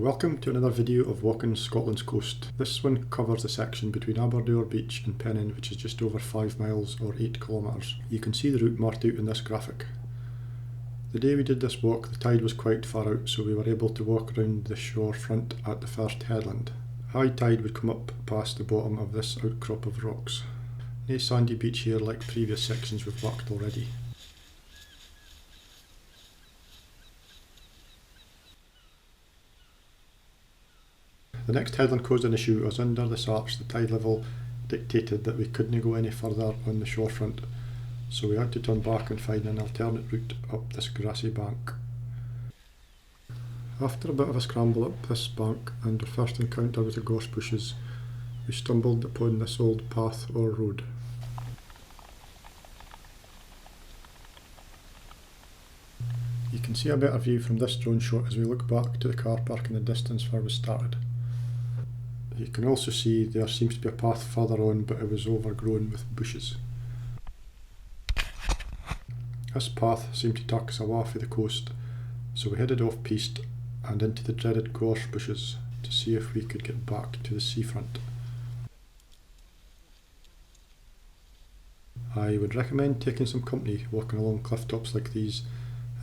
Welcome to another video of walking Scotland's coast. This one covers the section between Aberdour Beach and Pennan, which is just over 5 miles or 8 kilometres. You can see the route marked out in this graphic. The day we did this walk, the tide was quite far out, so we were able to walk around the shore front at the first headland. High tide would come up past the bottom of this outcrop of rocks. No sandy beach here like previous sections we've walked already. The next headland caused an issue as under this arch the tide level dictated that we couldn't go any further on the shorefront, so we had to turn back and find an alternate route up this grassy bank. After a bit of a scramble up this bank and our first encounter with the gorse bushes, we stumbled upon this old path or road. You can see a better view from this drone shot as we look back to the car park in the distance where we started. You can also see there seems to be a path further on, but it was overgrown with bushes. This path seemed to tuck us away from the coast, so we headed off piste and into the dreaded gorse bushes to see if we could get back to the seafront. I would recommend taking some company walking along cliff tops like these.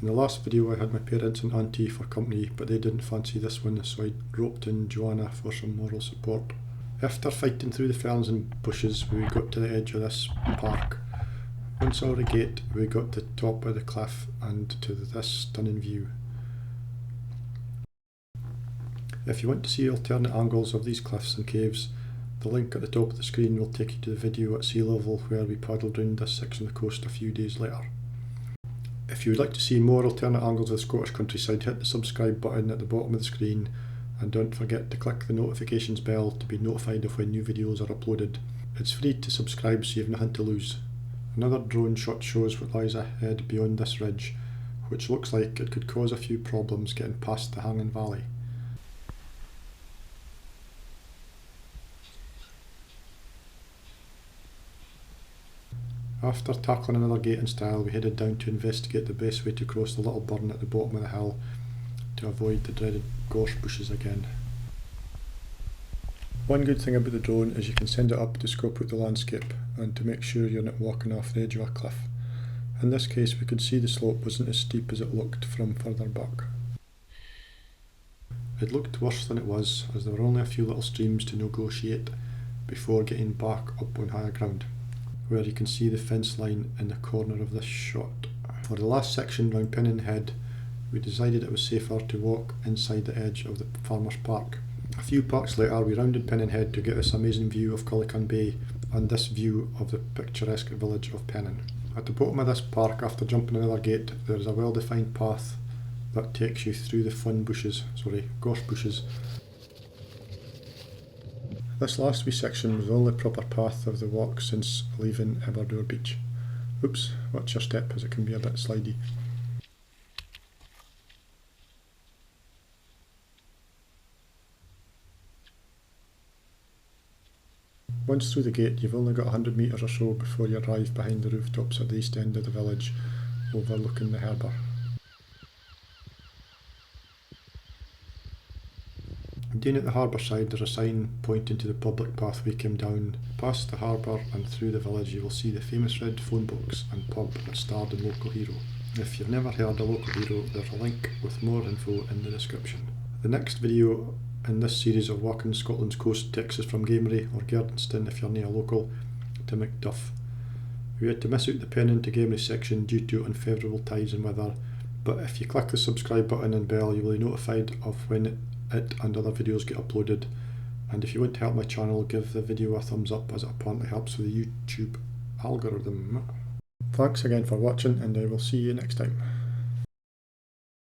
In the last video I had my parents and auntie for company, but they didn't fancy this one, so I roped in Joanna for some moral support. After fighting through the ferns and bushes, we got to the edge of this park. Once out of the gate, we got to the top of the cliff and to this stunning view. If you want to see alternate angles of these cliffs and caves, the link at the top of the screen will take you to the video at sea level where we paddled round this section of the coast a few days later. If you would like to see more alternate angles of the Scottish countryside, hit the subscribe button at the bottom of the screen and don't forget to click the notifications bell to be notified of when new videos are uploaded. It's free to subscribe so you have nothing to lose. Another drone shot shows what lies ahead beyond this ridge, which looks like it could cause a few problems getting past the hanging valley. After tackling another gate in style, we headed down to investigate the best way to cross the little burn at the bottom of the hill to avoid the dreaded gorse bushes again. One good thing about the drone is you can send it up to scope out the landscape and to make sure you're not walking off the edge of a cliff. In this case we could see the slope wasn't as steep as it looked from further back. It looked worse than it was, as there were only a few little streams to negotiate before getting back up on higher ground, where you can see the fence line in the corner of this shot. For the last section round Pennan Head, we decided it was safer to walk inside the edge of the Farmers Park. A few parks later we rounded Pennan Head to get this amazing view of Cullican Bay and this view of the picturesque village of Pennan. At the bottom of this park, after jumping another gate, there is a well defined path that takes you through the gorse bushes. This last wee section was the only proper path of the walk since leaving Aberdour Beach. Oops, watch your step as it can be a bit slidey. Once through the gate, you've only got 100 metres or so before you arrive behind the rooftops at the east end of the village, overlooking the harbour. Down at the harbour side there's a sign pointing to the public path we came down. Past the harbour and through the village you will see the famous red phone box and pub that starred in Local Hero. If you've never heard of Local Hero, there's a link with more info in the description. The next video in this series of walking Scotland's coast takes us from Gamery or Gerdenston if you're near local to Macduff. We had to miss out the Pennan to Gamery section due to unfavourable tides and weather, but if you click the subscribe button and bell you will be notified of when it and other videos get uploaded, and if you want to help my channel, give the video a thumbs up as it apparently helps with the YouTube algorithm. Thanks again for watching and I will see you next time.